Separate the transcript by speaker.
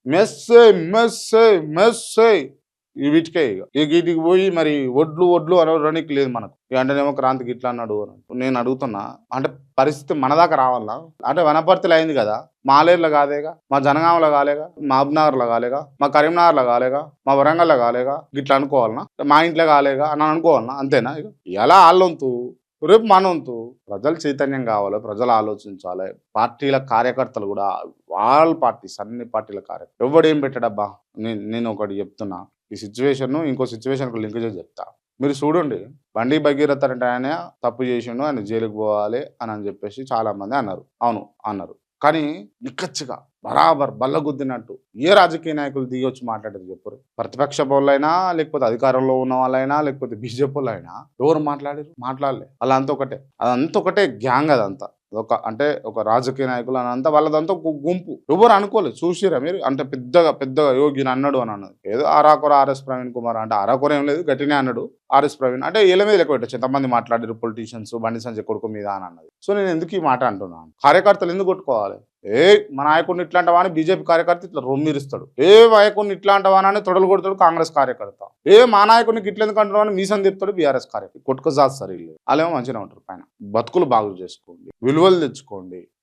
Speaker 1: మెస్సే మెస్సే మెస్సే వీటికే ఇక వీటికి పోయి మరి ఒడ్లు ఒడ్లు అనడానికి లేదు మనకు. ఇక అంటేనేమో క్రాంతికి ఇట్లా అన్నాడు అని. నేను అడుగుతున్నా, అంటే పరిస్థితి మన దాకా రావాలా? అంటే వనపర్తిలో అయింది కదా, మాలేరులో కాదేగా, మా జనగామలో కాలేగా, మా అబ్నగర్లో కాలేగా, మా కరీంనగర్లో కాలేగా, మా వరంగల్లో కాలేగా, గిట్లా అనుకోవాలనా? మా ఇంట్లో కాలేగా అని అనుకోవాలనా? అంతేనా? ఇక ఎలా ఆళ్ళొంతు, రేపు మనొంతు. ప్రజలు చైతన్యం కావాలి, ప్రజలు ఆలోచించాలి. పార్టీల కార్యకర్తలు కూడా, ఆల్ పార్టీస్, అన్ని పార్టీల కార్యకర్తలు ఎవడేం పెట్టడబ్బా. నేను ఒకటి చెప్తున్నా, ఈ సిచ్యువేషన్ ఇంకో సిచ్యువేషన్కి లింక్ చేసి చెప్తా. మీరు చూడండి, బండి భగీరథ అంటే ఆయన తప్పు చేసిండు, ఆయన జైలుకి పోవాలి అని చెప్పేసి చాలా మంది అన్నారు. అవును అన్నారు. కానీ నిక్కచ్చిగా బరాబర్ బల్లగుద్దినట్టు ఏ రాజకీయ నాయకులు దిగి వచ్చి మాట్లాడారు చెప్పురు? ప్రతిపక్ష వాళ్ళైనా, లేకపోతే అధికారంలో ఉన్న వాళ్ళైనా, లేకపోతే బీజేపీ వాళ్ళైనా ఎవరు మాట్లాడారు? మాట్లాడలే. అలా అంతా ఒకటే, అదంతా ఒకటే గ్యాంగ్. అదంతా అంటే ఒక రాజకీయ నాయకులు అని అంతా వాళ్ళదంతా ఒక గుంపు. ఎవరు అనుకోలేదు. చూసిరా మీరు? అంటే పెద్దగా పెద్దగా యోగిని అన్నాడు అని అన్నది ఏదో అరాకొర ఆర్ఎస్ ప్రవీణ్ కుమార్ అంటే అరాకొర ఏం లేదు, గట్టినే అన్నాడు. ఆర్ఎస్ ప్రవీణ్ అంటే ఏళ్ళ మీద లెక్క పెట్టచ్చు, ఎంతమంది మాట్లాడారు పొలిటీషియన్స్ బండి సంజయ్ కొడుకు మీద అని అన్నది. సో నేను ఎందుకు ఈ మాట అంటున్నాను, కార్యకర్తలు ఎందుకు కొట్టుకోవాలి? మా నాయకుడిని ఇట్లా అంటావా అని బీజేపీ కార్యకర్త ఇట్లా రొమ్మిరుస్తాడు. నాయకుడిని ఇట్లా అంటావా అని తొడలు కొడతాడు కాంగ్రెస్ కార్యకర్త. మా నాయకుడికి ఇట్లా ఎందుకు అంటావు అని మీసం చెప్తాడు బీఆర్ఎస్ కార్యకర్త. కొట్టుకు జాస్తారు వీళ్ళు. వాళ్ళేమో మంచిగా ఉంటారు పైన. బతుకులు బాగు చేసుకోండి, విలువలు తెచ్చుకోండి.